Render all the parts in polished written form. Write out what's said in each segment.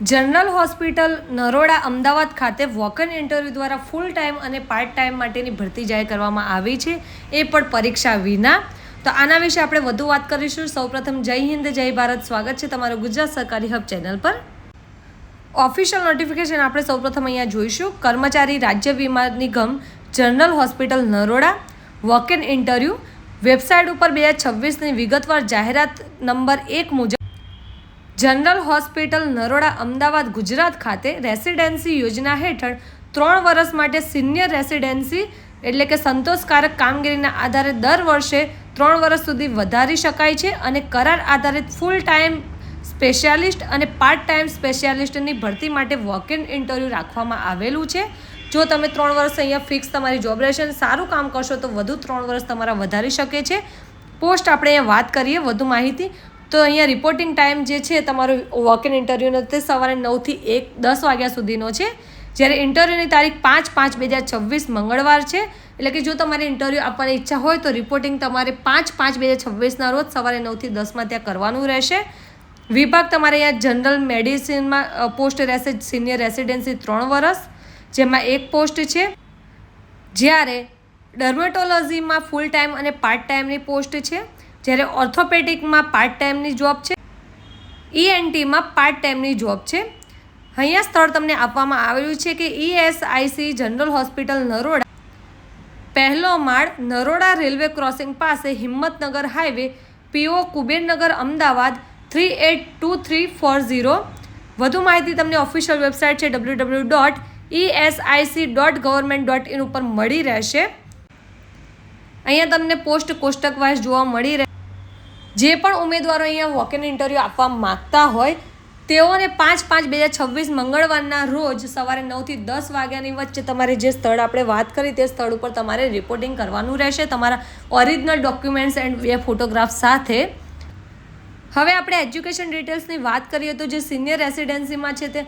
General hospital Naroda Ahmedabad ખાતે walk-in interview દ્વારા full time અને પાર્ટ ટાઈમ માટેની ભરતી જાહેર કરવામાં આવી છે, એ પણ પરીક્ષા વિના. તો આના વિશે આપણે વધુ વાત કરીશું. સૌપ્રથમ જય હિન્દ, જય ભારત. સ્વાગત છે તમારું ગુજરાત સરકારી હબ ચેનલ પર. ઓફિશિયલ નોટિફિકેશન આપણે સૌપ્રથમ અહીંયા જોઈશું. કર્મચારી રાજ્ય વીમા નિગમ general hospital Naroda walk-in interview website ઉપર 2026ની વિગતવાર જાહેરાત નંબર 1 મુજબ જનરલ હોસ્પિટલ નરોડા અમદાવાદ ગુજરાત ખાતે રેસિડેન્સી યોજના હેઠળ 3 વર્ષ માટે સિનિયર રેસિડેન્સી એટલે કે સંતોષકારક કામગીરીના આધારે દર વર્ષે 3 વર્ષ સુધી વધારી શકાય છે અને કરાર આધારિત ફૂલ ટાઈમ સ્પેશિયાલિસ્ટ અને પાર્ટ ટાઈમ સ્પેશિયાલિસ્ટની ભરતી માટે વોક-ઇન ઇન્ટરવ્યૂ રાખવામાં આવેલું છે. જો તમે 3 વર્ષ અહીંયા ફિક્સ તમારી જોબ રહેશે અને સારું કામ કરશો તો વધુ 3 વર્ષ તમારા વધારી શકે છે. પોસ્ટ આપણે અહીંયા વાત કરીએ વધુ માહિતી તો અહીંયા રિપોર્ટિંગ ટાઈમ જે છે તમારો વોક-ઇન ઇન્ટરવ્યૂનો તે સવારે 9 થી 10 વાગ્યા સુધીનો છે. જ્યારે ઇન્ટરવ્યૂની તારીખ 5/5/2026 મંગળવાર છે. એટલે કે જો તમારે ઇન્ટરવ્યૂ આપવાની ઈચ્છા હોય તો રિપોર્ટિંગ તમારે 5/5/2026ના રોજ સવારે 9 થી 10માં ત્યાં કરવાનું રહેશે. વિભાગ તમારે અહીંયા જનરલ મેડિસિનમાં પોસ્ટ રહેશે સિનિયર રેસિડેન્સી 3 વર્ષ, જેમાં એક પોસ્ટ છે. જ્યારે ડર્મેટોલોજીમાં ફૂલ ટાઈમ અને પાર્ટ ટાઈમની પોસ્ટ છે. જ્યારે ઓર્થોપેડિકમાં પાર્ટ ટાઈમની જોબ છે. ENTમાં પાર્ટ ટાઈમની જોબ છે. અહીંયા સ્થળ તમને આપવામાં આવેલું છે કે ESIC જનરલ હોસ્પિટલ નરોડા, પહેલો માળ, નરોડા રેલવે ક્રોસિંગ પાસે, હિંમતનગર હાઈવે, PO કુબેરનગર, અમદાવાદ 382340. વધુ માહિતી તમને ઓફિશિયલ વેબસાઇટ છે www.esic.government.in ઉપર મળી રહેશે. અહીંયા તમને પોસ્ટ કોષ્ટક વાઇઝ જોવા મળી રહે. જે પણ ઉમેદવારો અહીંયા વોક-ઇન ઇન્ટરવ્યૂ આપવા માગતા હોય તેઓને 5/5/2026 મંગળવારના રોજ સવારે 9 થી 10 વાગ્યાની વચ્ચે તમારે જે સ્થળ આપણે વાત કરી તે સ્થળ ઉપર તમારે રિપોર્ટિંગ કરવાનું રહેશે તમારા ઓરિજિનલ ડોક્યુમેન્ટ્સ એન્ડ 2 ફોટોગ્રાફ સાથે. હવે આપણે એજ્યુકેશન ડિટેલ્સની વાત કરીએ તો જે સિનિયર રેસિડેન્સીમાં છે તે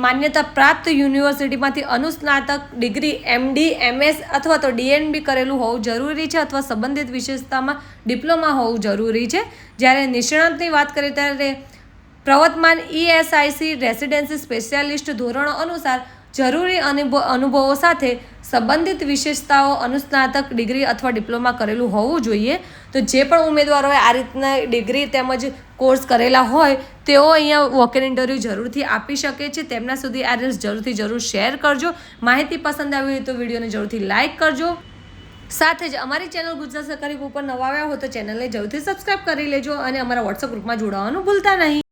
માન્યતા પ્રાપ્ત યુનિવર્સિટીમાંથી અનુસ્નાતક ડિગ્રી MD MS અથવા તો DNB કરેલું હોવું જરૂરી છે અથવા સંબંધિત વિશેષતામાં ડિપ્લોમા હોવું જરૂરી છે. જ્યારે નિષ્ણાતની વાત કરીએ ત્યારે પ્રવર્તમાન ESIC રેસિડેન્સી સ્પેશિયાલિસ્ટ ધોરણો અનુસાર જરૂરી અનુભવો સાથે સંબંધિત વિશેષતાઓ અનુસ્નાતક ડિગ્રી અથવા ડિપ્લોમા કરેલું હોવું જોઈએ. તો જે પણ ઉમેદવારોએ આ રીતના ડિગ્રી તેમજ કોર્સ કરેલા હોય તેઓ અહીંયા વોક-ઇન ઇન્ટરવ્યૂ જરૂરથી આપી શકે છે. તેમના સુધી આ રીલ્સ જરૂર શેર કરજો. માહિતી પસંદ આવી હોય તો વિડીયોને જરૂરથી લાઇક કરજો. સાથે જ અમારી ચેનલ ગુજરાત સરકારી ઉપર નવા આવ્યા હોય તો ચેનલને જરૂરથી સબસ્ક્રાઈબ કરી લેજો અને અમારા વોટ્સઅપ ગ્રુપમાં જોડાવાનું ભૂલતા નહીં.